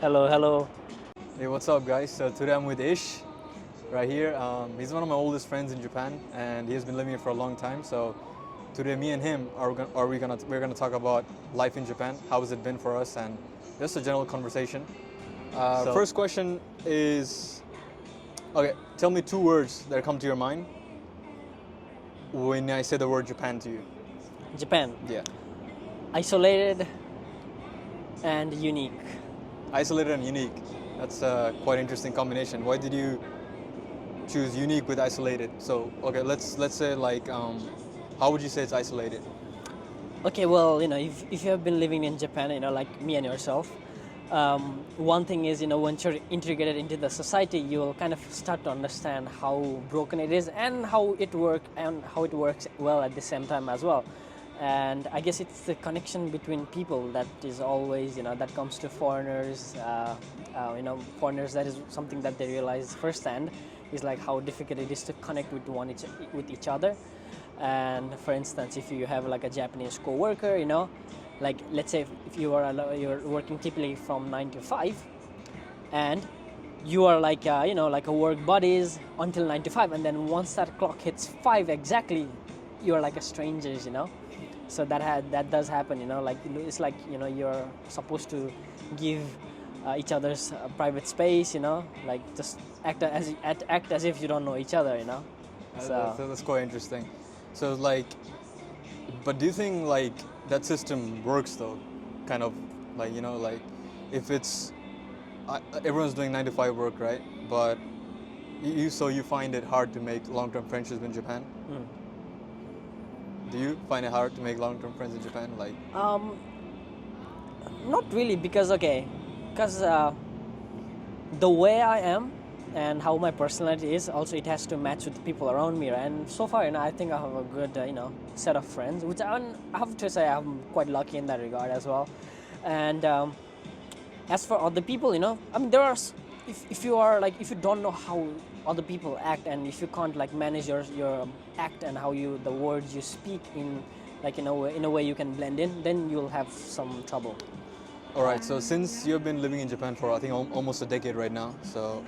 Hello, hello. Hey, what's up, guys? So today I'm with Ish, right here. He's one of my oldest friends in Japan, and he has been living here for a long time. So today, me and him we're gonna talk about life in Japan. How has it been for us, and just a general conversation. First question is, okay, tell me two words that come to your mind when I say the word Japan to you. Japan. Yeah, Isolated and unique. isolated and unique. That's a quite interesting combination. Why did you choose unique with isolated? So okay, let's say like how would you say it's isolated? Okay, well, if you have been living in Japan, like me and yourself, one thing is, once you're integrated into the society, you will kind of start to understand how broken it is and how it works well at the same time as well. And I guess it's the connection between people that is always, that comes to foreigners. Foreigners, that is something that they realize firsthand, is like how difficult it is to connect with each other. And for instance, if you have like a Japanese co-worker, like let's say if you're working typically from 9 to 5, and you are like like a work buddies until 9 to 5, and then once that clock hits 5 exactly, you're like a strangers. So that does happen. Like it's like you're supposed to give each other's private space. Like just act as if you don't know each other. That's quite interesting. So like, but do you think like that system works though? Kind of like like if it's everyone's doing 9 to 5 work, right? But you find it hard to make long-term friendships in Japan? Do you find it hard to make long-term friends in Japan? Like, Not really, because the way I am and how my personality is, also it has to match with the people around me. And so far, I think I have a good set of friends, which I have to say I'm quite lucky in that regard as well. And as for other people, there are if you don't know how other people act, and if you can't like manage your act and how the words you speak in like in a way you can blend in, then you'll have some trouble. all right. So since you've been living in Japan for I think almost a decade right now, so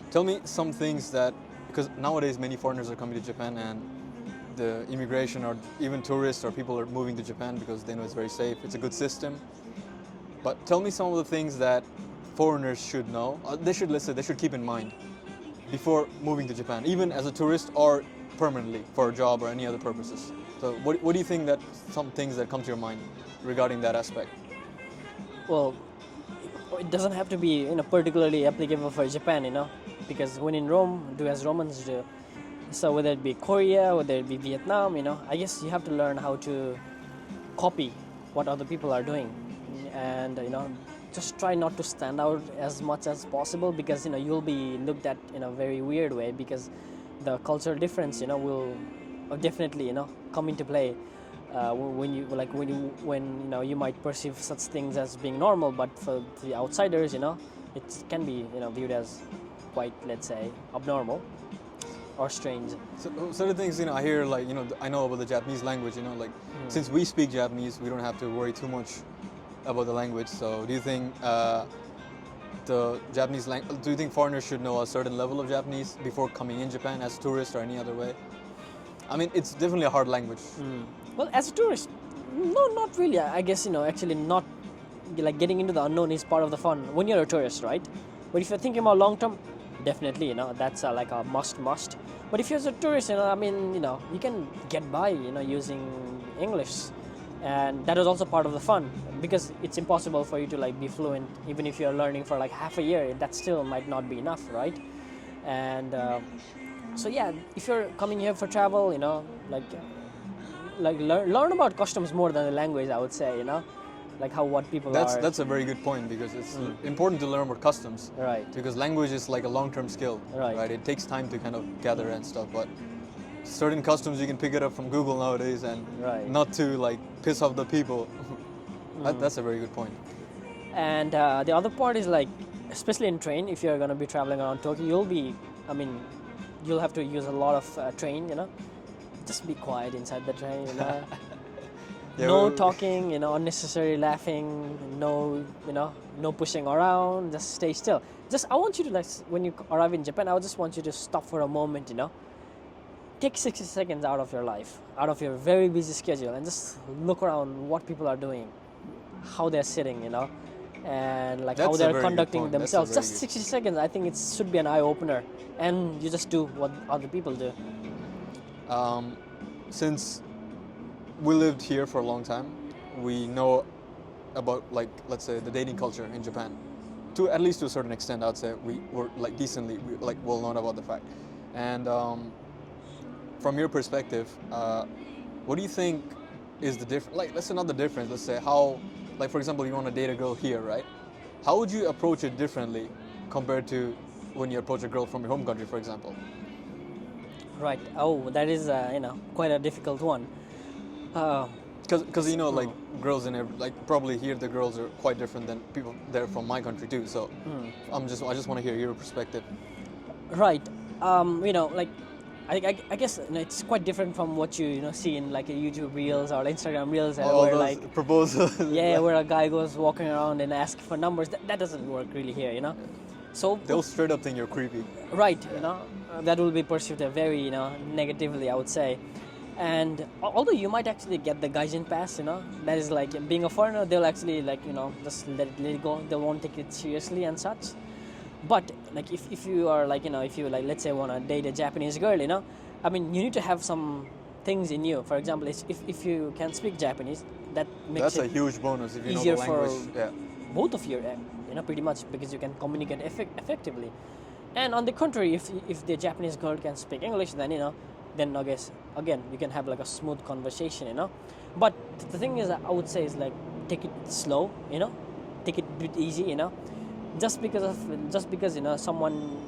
tell me some things that, because nowadays many foreigners are coming to Japan, and the immigration or even tourists or people are moving to Japan because they know it's very safe. It's a good system. But tell me some of the things that foreigners should know. They should listen. They should keep in mind before moving to Japan, even as a tourist or permanently for a job or any other purposes. So what do you think that some things that come to your mind regarding that aspect? Well, it doesn't have to be particularly applicable for Japan, because when in Rome, do as Romans do. So whether it be Korea, whether it be Vietnam, I guess you have to learn how to copy what other people are doing, and just try not to stand out as much as possible, because you'll be looked at in a very weird way, because the cultural difference will definitely come into play when you might perceive such things as being normal, but for the outsiders it can be viewed as quite, let's say, abnormal or strange. So the things I hear, like I know about the Japanese language, like since we speak Japanese, we don't have to worry too much about the language. So do you think the Japanese language, do you think foreigners should know a certain level of Japanese before coming in Japan as tourists or any other way? I mean, it's definitely a hard language. Well, as a tourist, no, not really. I guess actually not. Like getting into the unknown is part of the fun when you're a tourist, right? But if you're thinking about long term, definitely that's like a must. But if you're a tourist, you can get by using English, and that is also part of the fun, because it's impossible for you to like be fluent even if you're learning for like half a year. That still might not be enough, right? And so yeah, if you're coming here for travel, learn about customs more than the language, I would say. Like what people are. That's a very good point, because it's important to learn about customs. Right. Because language is like a long-term skill. Right. It takes time to kind of gather and stuff, but certain customs you can pick it up from Google nowadays, and not to like piss off the people. That's a very good point. And the other part is like, especially in train, if you're going to be traveling around Tokyo, you'll have to use a lot of train. Just be quiet inside the train. Yeah, No well, talking, unnecessary laughing, no pushing around, just stay still. Just, I want you to, like, when you arrive in Japan, I just want you to stop for a moment, take 60 seconds out of your life, out of your very busy schedule, and just look around what people are doing, how they're sitting, and like how That's a they're very good conducting point. That's a themselves. very Just good- 60 seconds, I think it should be an eye opener, and you just do what other people do. Since we lived here for a long time, we know about, like, let's say, the dating culture in Japan. To at least to a certain extent, I'd say we were like decently like well known about the fact. And from your perspective, what do you think is the difference? Like, let's say not the difference. Let's say how, like, for example, you want to date a girl here, right? How would you approach it differently compared to when you approach a girl from your home country, for example? Right. Oh, that is quite a difficult one. Because like girls in like probably here the girls are quite different than people there from my country too. So I just want to hear your perspective. Right. Like, I guess it's quite different from what you see in like a YouTube Reels or Instagram Reels, All where those like proposals. yeah, where a guy goes walking around and asks for numbers. That doesn't work really here. So They'll straight up think you're creepy. right, that will be perceived very negatively, I would say. And although you might actually get the gaijin pass, that is like being a foreigner, they'll actually like just let it go. They won't take it seriously and such. But like if you are like if you like, let's say, want to date a Japanese girl, I mean, you need to have some things in you. For example, if you can speak Japanese, that makes That's a it huge bonus if you know easier the for language. Yeah. both of you, pretty much, because you can communicate effectively. And on the contrary, if the Japanese girl can speak English, then I guess again you can have like a smooth conversation. But the thing is, I would say, is like, take it slow, take it a bit easy, just because someone,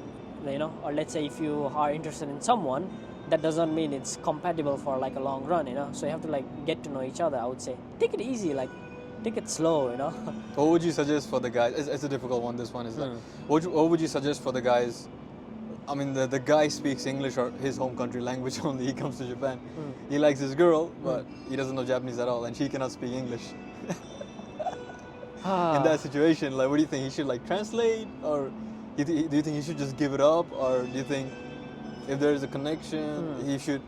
or let's say if you are interested in someone, that doesn't mean it's compatible for like a long run, so you have to like get to know each other. I would say take it easy, like take it slow. What would you suggest for the guys? It's a difficult one. This one is like, what would you suggest for the guys? I mean, the guy speaks English or his home country language only. He comes to Japan. He likes his girl, but he doesn't know Japanese at all, and she cannot speak English. In that situation, like, what do you think? He should like translate, or do you think he should just give it up, or do you think if there is a connection, he should?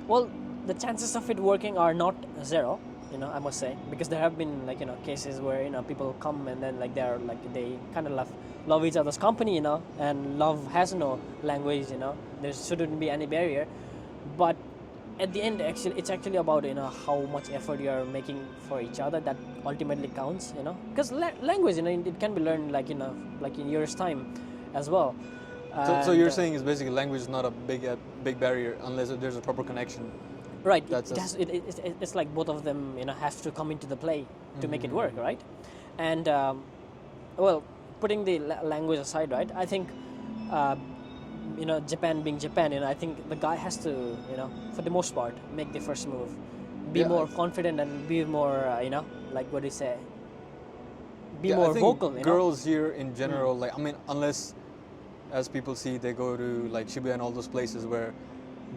Well, the chances of it working are not zero, I must say, because there have been like cases where people come and then like they kind of love each other's company, and love has no language, there shouldn't be any barrier. But at the end, actually, it's actually about how much effort you are making for each other that ultimately counts, because language, it can be learned like in years time as well. So you're saying is basically language is not a big barrier unless there's a proper connection. Right. That's It's like both of them, has to come into the play to make it work, right? And well, putting the language aside, right? I think, Japan being Japan, I think the guy has to, for the most part, make the first move, be more confident, and be more, like what do you say? Be more I think vocal. Girls here in general, like, I mean, unless, as people see, they go to like Shibuya and all those places where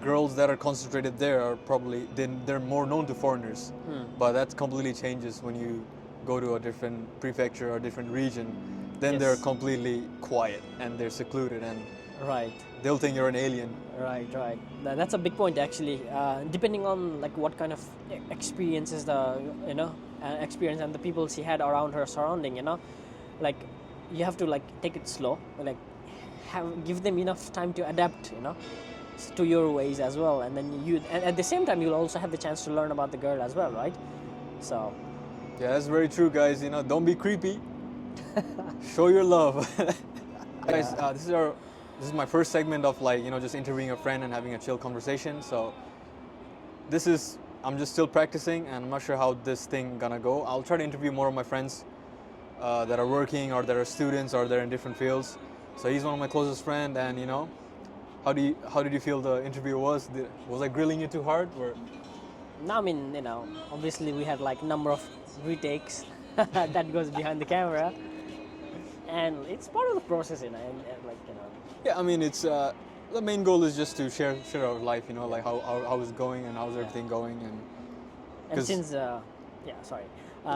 girls that are concentrated there are probably they're more known to foreigners. But that completely changes when you go to a different prefecture or different region. Then they're completely quiet and they're secluded, and right, they'll think you're an alien. Right. That's a big point, actually. Depending on like what kind of experiences experience and the people she had around her surrounding, like you have to like take it slow, like give them enough time to adapt, to your ways as well, and then and at the same time you'll also have the chance to learn about the girl as well, right? So yeah, that's very true, guys. Don't be creepy. Show your love. Guys, this is my first segment of like just interviewing a friend and having a chill conversation. So I'm just still practicing, and I'm not sure how this thing gonna go. I'll try to interview more of my friends that are working or that are students or they're in different fields. So he's one of my closest friends, and how did you feel the interview was? Was I grilling you too hard? Or? No, I mean, obviously we had like number of retakes that goes behind the camera, and it's part of the process, and like Yeah, I mean, it's the main goal is just to share our life, like how it's going and how's everything going, And 'Cause- since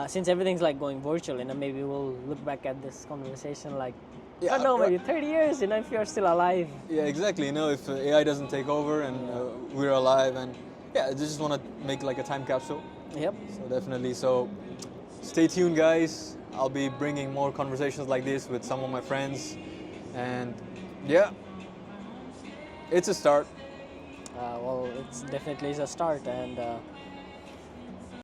since everything's like going virtual, maybe we'll look back at this conversation like I don't know, right. maybe 30 years, if you're still alive. Yeah, exactly. If AI doesn't take over and we're alive, and I just want to make like a time capsule. Yep. So definitely. So stay tuned, guys. I'll be bringing more conversations like this with some of my friends, and it's a start. Well, it's definitely is a start, and